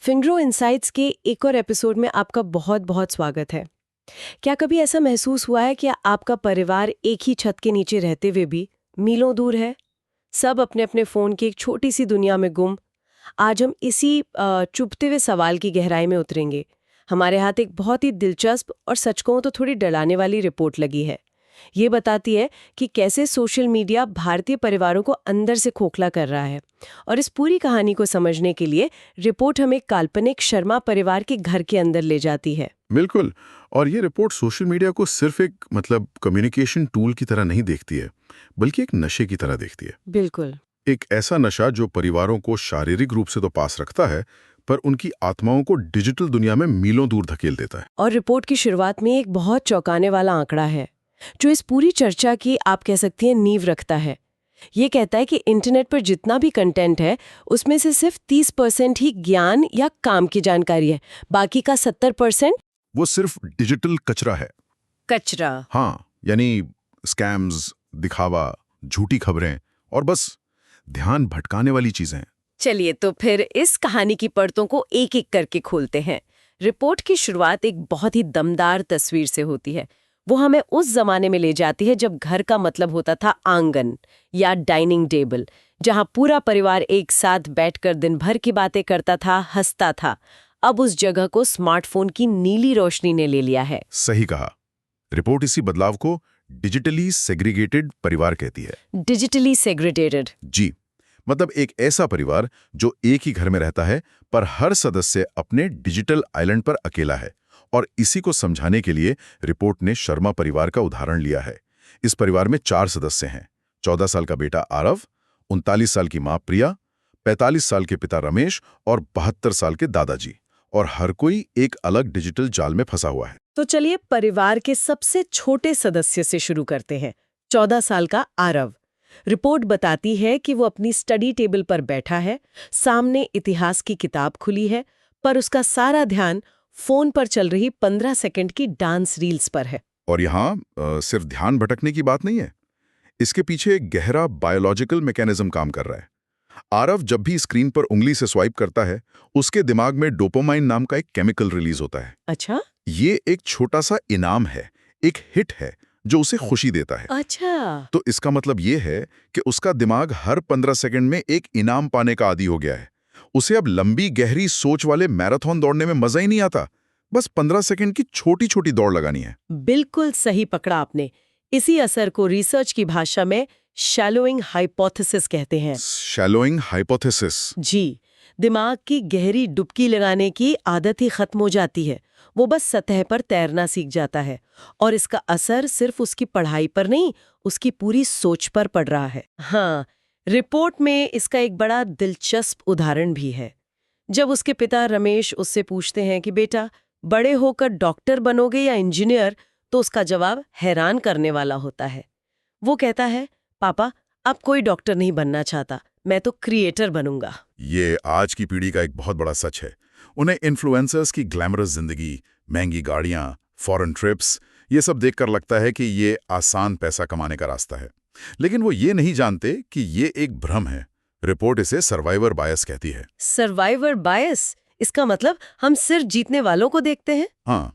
फिनरो insights के एक और एपिसोड में आपका बहुत बहुत स्वागत है। क्या कभी ऐसा महसूस हुआ है कि आपका परिवार एक ही छत के नीचे रहते हुए भी मीलों दूर है, सब अपने अपने फोन की एक छोटी सी दुनिया में गुम? आज हम इसी चुभते हुए सवाल की गहराई में उतरेंगे। हमारे हाथ एक बहुत ही दिलचस्प और सच कहूं तो थोड़ी डराने वाली रिपोर्ट लगी है। ये बताती है कि कैसे सोशल मीडिया भारतीय परिवारों को अंदर से खोखला कर रहा है। और इस पूरी कहानी को समझने के लिए रिपोर्ट हमें काल्पनिक शर्मा परिवार के घर के अंदर ले जाती है। बिल्कुल। और ये रिपोर्ट सोशल मीडिया को सिर्फ एक कम्युनिकेशन टूल की तरह नहीं देखती है, बल्कि एक नशे की तरह देखती है। बिल्कुल। एक ऐसा नशा जो परिवारों को शारीरिक रूप से तो पास रखता है, पर उनकी आत्माओं को डिजिटल दुनिया में मीलों दूर धकेल देता है। और रिपोर्ट की शुरुआत में एक बहुत चौंकाने वाला आंकड़ा है जो इस पूरी चर्चा की आप कह सकती हैं नींव रखता है। ये कहता है कि इंटरनेट पर जितना भी कंटेंट है उसमें से सिर्फ 30% ही ज्ञान या काम की जानकारी है, बाकी का 70% वो सिर्फ डिजिटल कचरा है। कचरा। हाँ, यानी स्कैम्स, दिखावा, झूठी खबरें और बस ध्यान भटकाने वाली चीजें। चलिए तो फिर इस कहानी की परतों को एक एक करके खोलते हैं। रिपोर्ट की शुरुआत एक बहुत ही दमदार तस्वीर से होती है। वो हमें उस जमाने में ले जाती है जब घर का मतलब होता था आंगन या डाइनिंग टेबल, जहां पूरा परिवार एक साथ बैठकर दिन भर की बातें करता था, हंसता था। अब उस जगह को स्मार्टफोन की नीली रोशनी ने ले लिया है। सही कहा। रिपोर्ट इसी बदलाव को डिजिटली सेग्रीगेटेड परिवार कहती है। Digitally segregated. जी, मतलब एक ऐसा परिवार जो एक ही घर में रहता है, पर हर सदस्य अपने डिजिटल आइलैंड पर अकेला है। और इसी को समझाने के लिए रिपोर्ट ने शर्मा परिवार का उदाहरण लिया है। इस परिवार में 4 सदस्य हैं। 14 साल का बेटा आरव, 39 साल की मां प्रिया, 45 साल के पिता रमेश और 72 साल के दादाजी। और हर कोई एक अलग डिजिटल जाल में फंसा हुआ है। तो चलिए परिवार के सबसे छोटे सदस्य से शुरू करते हैं। 14 साल का आरव। रिपोर्ट बताती है कि वो अपनी स्टडी टेबल पर बैठा है, सामने इतिहास की किताब खुली है, पर उसका सारा ध्यान फोन पर चल रही 15 सेकंड की डांस रील्स पर है। और यहाँ सिर्फ ध्यान भटकने की बात नहीं है, इसके पीछे एक गहरा बायोलॉजिकल मैकेनिज्म काम कर रहा है। आरव जब भी स्क्रीन पर उंगली से स्वाइप करता है, उसके दिमाग में डोपामाइन नाम का एक केमिकल रिलीज होता है। अच्छा। ये एक छोटा सा इनाम है, एक हिट है जो उसे खुशी देता है। अच्छा। तो इसका मतलब ये है कि उसका दिमाग हर 15 सेकंड में एक इनाम पाने का आदी हो गया है। उसे अब लंबी गहरी सोच वाले मैराथन दौड़ने में मजा ही नहीं आता, बस 15 सेकंड की छोटी छोटी दौड़ लगानी है। बिल्कुल सही पकड़ा आपने। इसी असर को रिसर्च की भाषा में शैलोइंग हाइपोथेसिस कहते हैं। शैलोइंग हाइपोथेसिस। जी, दिमाग की गहरी डुबकी लगाने की आदत ही खत्म हो जाती है। वो बस सतह पर तैरना सीख जाता है। और इसका असर सिर्फ उसकी पढ़ाई पर नहीं, उसकी पूरी सोच पर पड़ रहा है। हाँ, रिपोर्ट में इसका एक बड़ा दिलचस्प उदाहरण भी है। जब उसके पिता रमेश उससे पूछते हैं कि बेटा, बड़े होकर डॉक्टर बनोगे या इंजीनियर, तो उसका जवाब हैरान करने वाला होता है। वो कहता है, पापा, अब कोई डॉक्टर नहीं बनना चाहता, मैं तो क्रिएटर बनूंगा। ये आज की पीढ़ी का एक बहुत बड़ा सच है। उन्हें इन्फ्लुएंसर्स की ग्लैमरस जिंदगी, महंगी गाड़ियां, फॉरेन ट्रिप्स, ये सब देखकर लगता है कि ये आसान पैसा कमाने का रास्ता है। लेकिन वो ये नहीं जानते कि ये एक भ्रम है। रिपोर्ट इसे सर्वाइवर बायस कहती है। सर्वाइवर बायस? इसका मतलब हम सिर्फ जीतने वालों को देखते हैं? हाँ,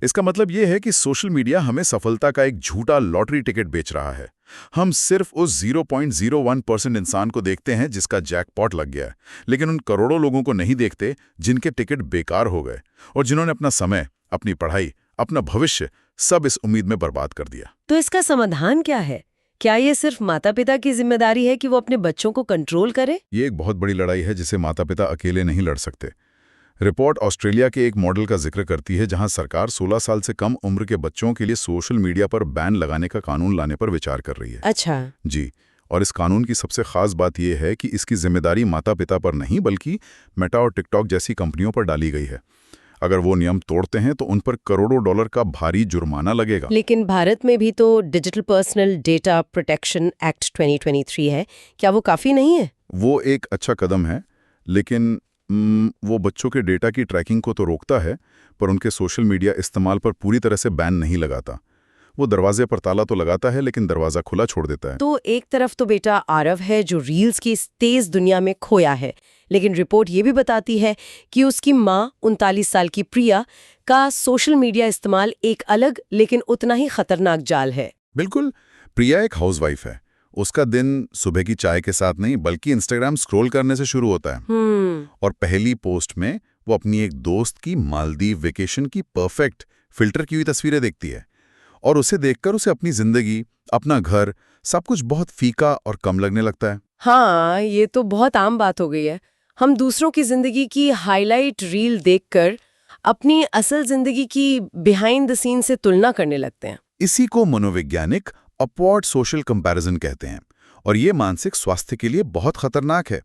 इसका मतलब ये है कि सोशल मीडिया हमें सफलता का एक झूठा लॉटरी टिकट बेच रहा है। हम सिर्फ उस 0.01% इंसान को देखते हैं जिसका जैकपॉट लग गया है, लेकिन उन करोड़ों लोगों को नहीं देखते जिनके टिकट बेकार हो गए और जिन्होंने अपना समय, अपनी पढ़ाई, अपना भविष्य सब इस उम्मीद में बर्बाद कर दिया। तो इसका समाधान क्या है? क्या ये सिर्फ माता पिता की जिम्मेदारी है कि वो अपने बच्चों को कंट्रोल करे? ये एक बहुत बड़ी लड़ाई है जिसे माता पिता अकेले नहीं लड़ सकते। रिपोर्ट ऑस्ट्रेलिया के एक मॉडल का जिक्र करती है जहां सरकार 16 साल से कम उम्र के बच्चों के लिए सोशल मीडिया पर बैन लगाने का कानून लाने पर विचार कर रही है। अच्छा। जी, और इस कानून की सबसे खास बात यह है कि इसकी जिम्मेदारी माता पिता पर नहीं, बल्कि मेटा और टिकटॉक जैसी कंपनियों पर डाली गई है। अगर वो नियम तोड़ते हैं तो उन पर करोड़ों डॉलर का भारी जुर्माना लगेगा। लेकिन भारत में भी तो digital personal data protection act 2023 है, क्या वो काफी नहीं है? वो एक अच्छा कदम है, लेकिन वो बच्चों के डेटा की ट्रैकिंग को तो रोकता है, पर उनके सोशल मीडिया इस्तेमाल पर पूरी तरह से बैन नहीं लगाता। वो दरवाजे पर ताला तो लगाता है, लेकिन दरवाजा खुला छोड़ देता है। तो एक तरफ तो बेटा आरव है जो रील्स की इस तेज दुनिया में खोया है, लेकिन रिपोर्ट ये भी बताती है कि उसकी माँ 39 साल की प्रिया का सोशल मीडिया इस्तेमाल एक अलग लेकिन उतना ही खतरनाक जाल है। बिल्कुल। प्रिया एक हाउसवाइफ है। उसका दिन सुबह की चाय के साथ नहीं बल्कि इंस्टाग्राम स्क्रॉल करने से शुरू होता है। और पहली पोस्ट में वो अपनी एक दोस्त की मालदीव वेकेशन की परफेक्ट फिल्टर की हुई तस्वीरें देखती है और उसे देखकर उसे अपनी जिंदगी, अपना घर, सब कुछ बहुत फीका और कम लगने लगता है। हाँ, ये तो बहुत आम बात हो गई है। हम दूसरों की जिंदगी की हाईलाइट रील देखकर अपनी असल जिंदगी की बिहाइंड द सीन से तुलना करने लगते हैं। इसी को मनोवैज्ञानिक अपवर्ड सोशल कंपैरिजन कहते हैं और ये मानसिक स्वास्थ्य के लिए बहुत खतरनाक है।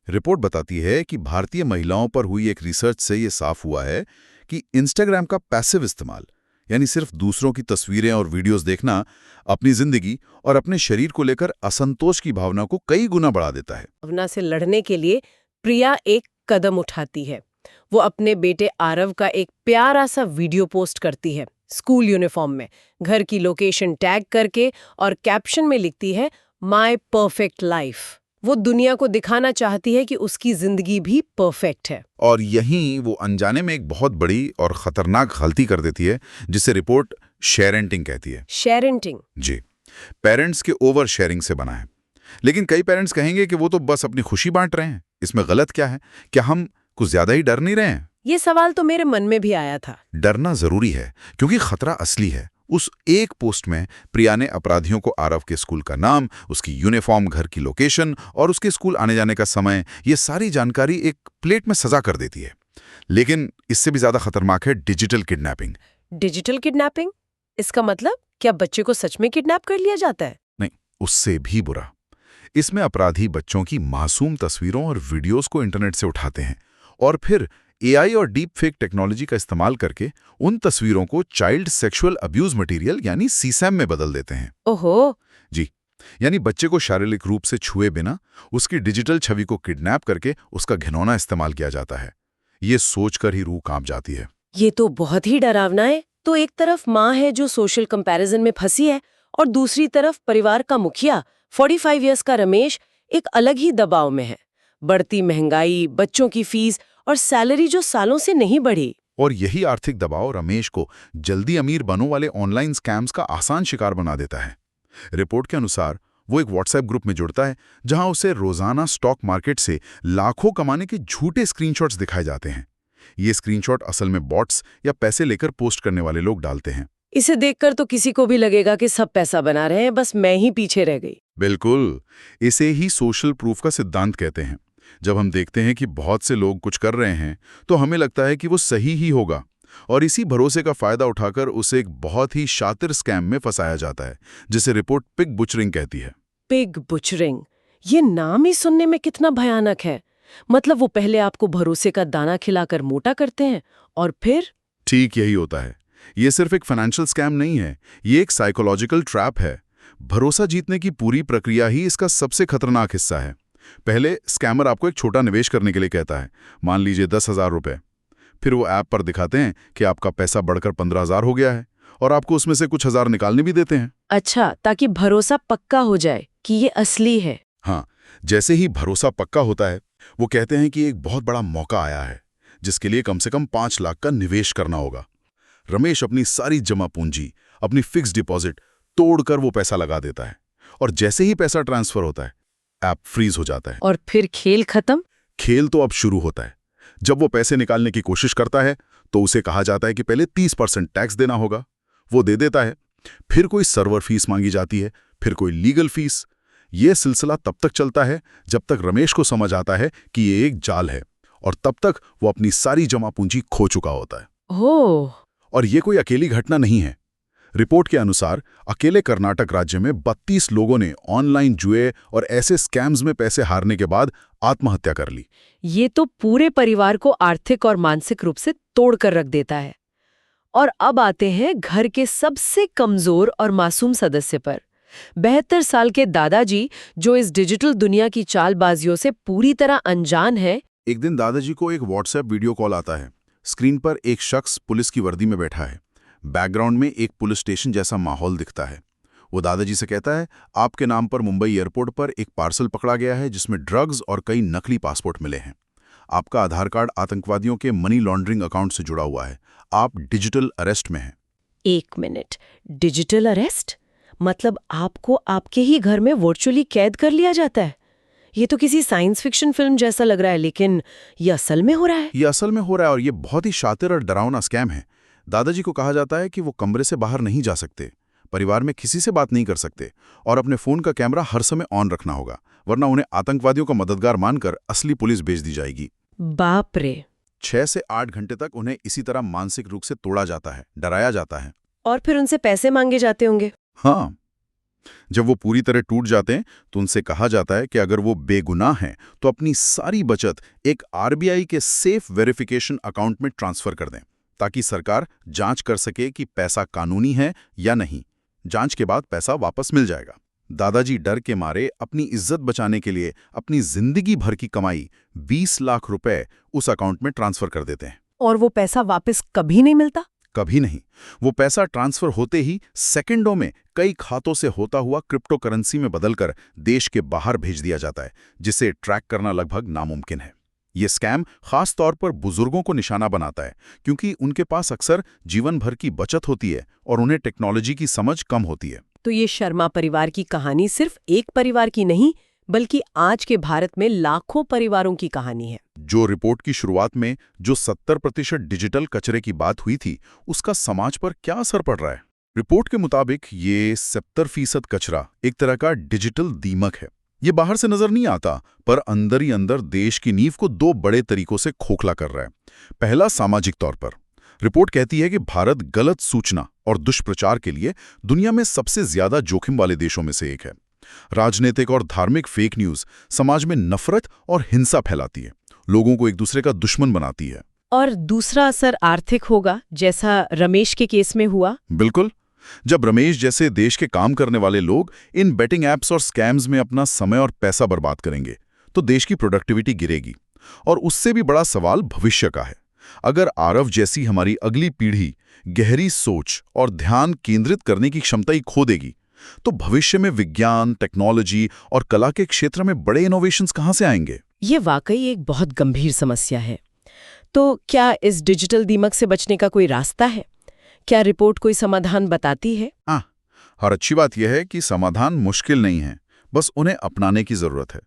रिपोर्ट बताती है कि भारतीय महिलाओं पर हुई एक रिसर्च से ये साफ हुआ है कि इंस्टाग्राम का पैसिव इस्तेमाल, यानी सिर्फ दूसरों की तस्वीरें और वीडियोस देखना, अपनी जिंदगी और अपने शरीर को लेकर असंतोष की भावना को कई गुना बढ़ा देता है। भावना से लड़ने के लिए प्रिया एक कदम उठाती है। वो अपने बेटे आरव का एक प्यारा सा वीडियो पोस्ट करती है स्कूल यूनिफॉर्म में, घर की लोकेशन टैग करके, और कैप्शन में लिखती है माय परफेक्ट लाइफ। वो दुनिया को दिखाना चाहती है कि उसकी जिंदगी भी परफेक्ट है। और यहीं वो अनजाने में एक बहुत बड़ी और खतरनाक गलती कर देती है, जिसे रिपोर्ट शेयरेंटिंग कहती है। शेयरेंटिंग? जी, पेरेंट्स के ओवर शेयरिंग से बना है। लेकिन कई पेरेंट्स कहेंगे कि वो तो बस अपनी खुशी बांट रहे हैं, इसमें गलत क्या है? क्या हम कुछ ज्यादा ही डर नहीं रहे हैं? ये सवाल तो मेरे मन में भी आया था। डरना जरूरी है क्योंकि खतरा असली है। उस एक पोस्ट में प्रिया ने अपराधियों को आरव के स्कूल का नाम, उसकी यूनिफॉर्म, घर की लोकेशन और उसके स्कूल आने जाने का समय, ये सारी जानकारी एक प्लेट में सजा कर देती है। लेकिन इससे भी ज्यादा खतरनाक है डिजिटल किडनैपिंग। Digital kidnapping? इसका मतलब क्या बच्चे को सच में किडनैप कर लिया जाता है? नहीं, उससे भी बुरा। इसमें अपराधी बच्चों की मासूम तस्वीरों और वीडियोस को इंटरनेट से उठाते हैं और फिर एआई और डीप फेक टेक्नोलॉजी का इस्तेमाल करके उन तस्वीरों को चाइल्ड सेक्सुअल अब्यूज मटेरियल यानी सीसैम में बदल देते हैं। ओहो! जी, यानी बच्चे को शारीरिक रूप से छुए बिना उसकी डिजिटल छवि को किडनैप करके उसका घिनौना इस्तेमाल किया जाता है। ये सोचकर ही रूह कांप जाती है। ये तो बहुत ही डरावना है। तो एक तरफ माँ है जो सोशल कंपैरिजन में फंसी है और दूसरी तरफ परिवार का मुखिया 45 इयर्स का रमेश एक अलग ही दबाव में है। बढ़ती महंगाई, बच्चों की फीस और सैलरी जो सालों से नहीं बढ़ी। और यही आर्थिक दबाव रमेश को जल्दी अमीर बनने वाले ऑनलाइन स्कैम्स का आसान शिकार बना देता है। रिपोर्ट के अनुसार वो एक व्हाट्सएप ग्रुप में जुड़ता है जहां उसे रोजाना स्टॉक मार्केट से लाखों कमाने के झूठे स्क्रीनशॉट्स दिखाए जाते हैं। ये स्क्रीनशॉट असल में बॉट्स या पैसे लेकर पोस्ट करने वाले लोग डालते हैं। इसे देखकर तो किसी को भी लगेगा कि सब पैसा बना रहे हैं, बस मैं ही पीछे रह गई। बिल्कुल, इसे ही सोशल प्रूफ का सिद्धांत कहते हैं। जब हम देखते हैं कि बहुत से लोग कुछ कर रहे हैं तो हमें लगता है कि वो सही ही होगा और इसी भरोसे का फायदा उठाकर उसे एक बहुत ही शातिर स्कैम में फंसाया जाता है, जिसे रिपोर्ट पिग बुचरिंग कहती है। पिग बुचरिंग, ये नाम ही सुनने में कितना भयानक है। मतलब वो पहले आपको भरोसे का दाना खिलाकर मोटा करते हैं और फिर? ठीक यही होता है। ये सिर्फ एक फाइनेंशियल स्कैम नहीं है, ये एक साइकोलॉजिकल ट्रैप है। भरोसा जीतने की पूरी प्रक्रिया ही इसका सबसे खतरनाक हिस्सा है। पहले स्कैमर आपको एक छोटा निवेश करने के लिए कहता है, मान लीजिए 10,000 रुपए। फिर वो ऐप पर दिखाते हैं कि आपका पैसा बढ़कर 15,000 हो गया है और आपको उसमें से कुछ हजार निकालने भी देते हैं। अच्छा, ताकि भरोसा पक्का हो जाए कि ये असली है। हाँ, जैसे ही भरोसा पक्का होता है वो कहते हैं कि एक बहुत बड़ा मौका आया है जिसके लिए कम से कम 5 लाख का निवेश करना होगा। रमेश अपनी सारी जमा पूंजी, अपनी फिक्स डिपॉजिट तोड़कर वो पैसा लगा देता है और जैसे ही पैसा ट्रांसफर होता है ऐप फ्रीज हो जाता है। और फिर खेल खत्म? खेल तो अब शुरू होता है। जब वो पैसे निकालने की कोशिश करता है तो उसे कहा जाता है कि पहले 30% टैक्स देना होगा। वो दे देता है। फिर कोई सर्वर फीस मांगी जाती है, फिर कोई लीगल फीस। ये सिलसिला तब तक चलता है जब तक रमेश को समझ आता है कि ये एक जाल है और तब तक वो अपनी सारी जमा पूंजी खो चुका होता है। ओह! और ये कोई अकेली घटना नहीं है। रिपोर्ट के अनुसार अकेले कर्नाटक राज्य में 32 लोगों ने ऑनलाइन जुए और ऐसे स्कैम्स में पैसे हारने के बाद आत्महत्या कर ली। ये तो पूरे परिवार को आर्थिक और मानसिक रूप से तोड़कर रख देता है। और अब आते हैं घर के सबसे कमजोर और मासूम सदस्य पर। 72 साल के दादाजी, जो इस डिजिटल दुनिया की चालबाजियों से पूरी तरह अनजान है। एक दिन दादाजी को एक व्हाट्सएप वीडियो कॉल आता है। स्क्रीन पर एक शख्स पुलिस की वर्दी में बैठा है। बैकग्राउंड में एक पुलिस स्टेशन जैसा माहौल दिखता है। वो दादाजी से कहता है, आपके नाम पर मुंबई एयरपोर्ट पर एक पार्सल पकड़ा गया है जिसमें ड्रग्स और कई नकली पासपोर्ट मिले हैं। आपका आधार कार्ड आतंकवादियों के मनी लॉन्ड्रिंग अकाउंट से जुड़ा हुआ है, आप डिजिटल अरेस्ट में हैं। 1 मिनट, डिजिटल अरेस्ट? मतलब आपको आपके ही घर में वर्चुअली कैद कर लिया जाता है? ये तो किसी साइंस फिक्शन फिल्म जैसा लग रहा है, लेकिन ये असल में हो रहा है? ये असल में हो रहा है और ये बहुत ही शातिर और डरावना स्कैम है। दादाजी को कहा जाता है कि वो कमरे से बाहर नहीं जा सकते, परिवार में किसी से बात नहीं कर सकते और अपने फोन का कैमरा हर समय ऑन रखना होगा, वरना उन्हें आतंकवादियों का मददगार मानकर असली पुलिस भेज दी जाएगी। बाप रे। 6 से 8 घंटे तक उन्हें इसी तरह मानसिक रूप से तोड़ा जाता है, डराया जाता है। और फिर उनसे पैसे मांगे जाते होंगे? हाँ, जब वो पूरी तरह टूट जाते हैं तो उनसे कहा जाता है कि अगर वो बेगुनाह हैं तो अपनी सारी बचत एक आरबीआई के सेफ वेरिफिकेशन अकाउंट में ट्रांसफर कर दें, ताकि सरकार जांच कर सके कि पैसा कानूनी है या नहीं। जांच के बाद पैसा वापस मिल जाएगा। दादाजी डर के मारे अपनी इज्जत बचाने के लिए अपनी जिंदगी भर की कमाई 20 लाख रुपए उस अकाउंट में ट्रांसफर कर देते हैं। और वो पैसा वापस कभी नहीं मिलता? कभी नहीं। वो पैसा ट्रांसफर होते ही सेकंडों में कई खातों से होता हुआ क्रिप्टो करेंसी में बदलकर देश के बाहर भेज दिया जाता है, जिसे ट्रैक करना लगभग नामुमकिन है। ये स्कैम खास तौर पर बुजुर्गों को निशाना बनाता है, क्योंकि उनके पास अक्सर जीवन भर की बचत होती है और उन्हें टेक्नोलॉजी की समझ कम होती है। तो ये शर्मा परिवार की कहानी सिर्फ एक परिवार की नहीं, बल्कि आज के भारत में लाखों परिवारों की कहानी है। जो रिपोर्ट की शुरुआत में जो 70% डिजिटल कचरे की बात हुई थी, उसका समाज पर क्या असर पड़ रहा है? रिपोर्ट के मुताबिक ये 70% कचरा एक तरह का डिजिटल दीमक है। ये बाहर से नजर नहीं आता, पर अंदर ही अंदर देश की नींव को 2 बड़े तरीकों से खोखला कर रहा है। पहला, सामाजिक तौर पर। रिपोर्ट कहती है कि भारत गलत सूचना और दुष्प्रचार के लिए दुनिया में सबसे ज्यादा जोखिम वाले देशों में से एक है। राजनीतिक और धार्मिक फेक न्यूज समाज में नफरत और हिंसा फैलाती है, लोगों को एक दूसरे का दुश्मन बनाती है। और दूसरा असर आर्थिक होगा, जैसा रमेश के केस में हुआ। बिल्कुल। जब रमेश जैसे देश के काम करने वाले लोग इन बेटिंग एप्स और स्कैम्स में अपना समय और पैसा बर्बाद करेंगे, तो देश की प्रोडक्टिविटी गिरेगी। और उससे भी बड़ा सवाल भविष्य का है। अगर आरव जैसी हमारी अगली पीढ़ी गहरी सोच और ध्यान केंद्रित करने की क्षमता ही खो देगी, तो भविष्य में विज्ञान, टेक्नोलॉजी और कला के क्षेत्र में बड़े इनोवेशंस कहां से आएंगे? ये वाकई एक बहुत गंभीर समस्या है। तो क्या इस डिजिटल दीमक से बचने का कोई रास्ता है? क्या रिपोर्ट कोई समाधान बताती है? और अच्छी बात यह है कि समाधान मुश्किल नहीं है, बस उन्हें अपनाने की जरूरत है।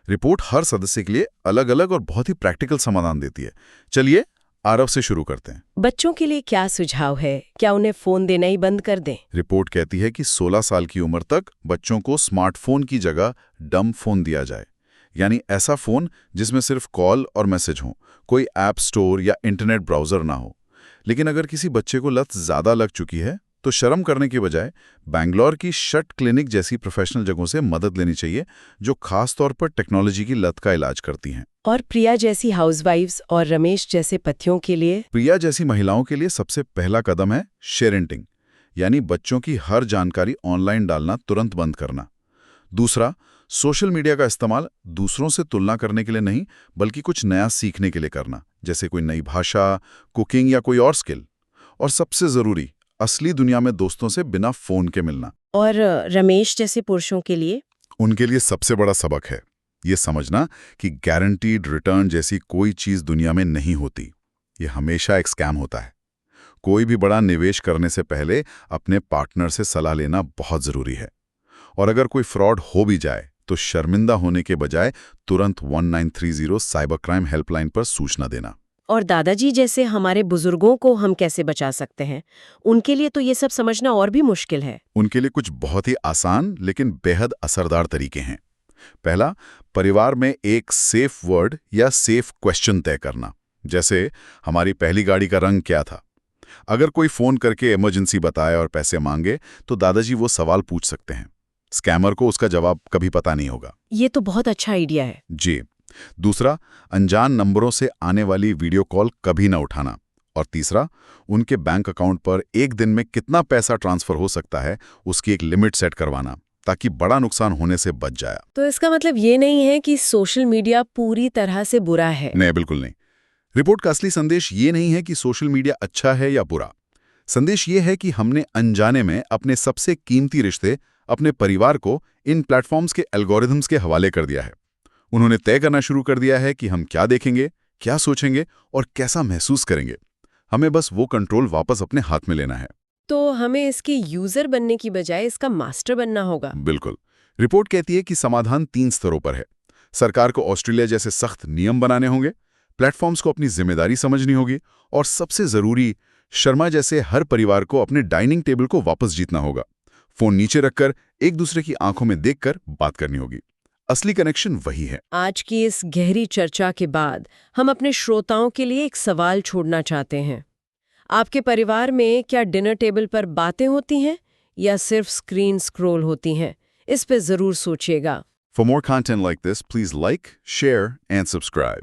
रिपोर्ट हर सदस्य के लिए अलग अलग और बहुत ही प्रैक्टिकल समाधान देती है। चलिए आरव से शुरू करते हैं। बच्चों के लिए क्या सुझाव है? क्या उन्हें फोन देना ही बंद कर दें? रिपोर्ट कहती है कि 16 साल की उम्र तक बच्चों को स्मार्टफोन की जगह डम फोन दिया जाए, यानी ऐसा फोन जिसमें सिर्फ कॉल और मैसेज हो, कोई ऐप स्टोर या इंटरनेट ब्राउजर ना हो। लेकिन अगर किसी बच्चे को लत ज्यादा लग चुकी है, तो शर्म करने के बजाय बैंगलोर की शट क्लिनिक जैसी प्रोफेशनल जगहों से मदद लेनी चाहिए, जो खास तौर पर टेक्नोलॉजी की लत का इलाज करती हैं। और प्रिया जैसी हाउसवाइफ्स और रमेश जैसे पतियों के लिए? प्रिया जैसी महिलाओं के लिए सबसे पहला कदम है शेरेंटिंग, यानी बच्चों की हर जानकारी ऑनलाइन डालना तुरंत बंद करना। दूसरा, सोशल मीडिया का इस्तेमाल दूसरों से तुलना करने के लिए नहीं, बल्कि कुछ नया सीखने के लिए करना, जैसे कोई नई भाषा, कुकिंग या कोई और स्किल। और सबसे जरूरी, असली दुनिया में दोस्तों से बिना फोन के मिलना। और रमेश जैसे पुरुषों के लिए? उनके लिए सबसे बड़ा सबक है ये समझना कि गारंटीड रिटर्न जैसी कोई चीज दुनिया में नहीं होती। ये हमेशा एक स्कैम होता है। कोई भी बड़ा निवेश करने से पहले अपने पार्टनर से सलाह लेना बहुत जरूरी है। और अगर कोई फ्रॉड हो भी जाए तो शर्मिंदा होने के बजाय तुरंत 1930 साइबर क्राइम हेल्पलाइन पर सूचना देना। और दादाजी जैसे हमारे बुजुर्गों को हम कैसे बचा सकते हैं? उनके लिए तो ये सब समझना और भी मुश्किल है। उनके लिए कुछ बहुत ही आसान लेकिन बेहद असरदार तरीके हैं। पहला, परिवार में एक सेफ वर्ड या सेफ क्वेश्चन तय करना, जैसे हमारी पहली गाड़ी का रंग क्या था। अगर कोई फोन करके इमरजेंसी बताए और पैसे मांगे, तो दादाजी वो सवाल पूछ सकते हैं। स्कैमर को उसका जवाब कभी पता नहीं होगा। ये तो बहुत अच्छा आइडिया है। जी। दूसरा, अनजान नंबरों से आने वाली वीडियो कॉल कभी ना उठाना। और तीसरा, उनके बैंक अकाउंट पर एक दिन में कितना पैसा ट्रांसफर हो सकता है, उसकी एक लिमिट सेट करवाना, ताकि बड़ा नुकसान होने से बच जाए। तो इसका मतलब ये नहीं है कि सोशल मीडिया पूरी तरह से बुरा है? नहीं, बिल्कुल नहीं। रिपोर्ट का असली संदेश ये नहीं है कि सोशल मीडिया अच्छा है या बुरा। संदेश ये है कि हमने अनजाने में अपने सबसे कीमती रिश्ते, अपने परिवार को इन प्लेटफॉर्म्स के एल्गोरिथम्स के हवाले कर दिया है। उन्होंने तय करना शुरू कर दिया है कि हम क्या देखेंगे, क्या सोचेंगे और कैसा महसूस करेंगे। हमें बस वो कंट्रोल वापस अपने हाथ में लेना है। तो हमें इसके यूजर बनने की बजाय इसका मास्टर बनना होगा। बिल्कुल। रिपोर्ट कहती है कि समाधान 3 स्तरों पर है। सरकार को ऑस्ट्रेलिया जैसे सख्त नियम बनाने होंगे, प्लेटफॉर्म्स को अपनी जिम्मेदारी समझनी होगी, और सबसे जरूरी, शर्मा जैसे हर परिवार को अपने डाइनिंग टेबल को वापस जीतना होगा। फोन नीचे रखकर एक दूसरे की आंखों में देखकर बात करनी होगी। असली कनेक्शन वही है। आज की इस गहरी चर्चा के बाद हम अपने श्रोताओं के लिए एक सवाल छोड़ना चाहते हैं। आपके परिवार में क्या डिनर टेबल पर बातें होती हैं या सिर्फ स्क्रीन स्क्रॉल होती हैं? इस पे जरूर सोचिएगा। For more content like this, please like, share, and subscribe.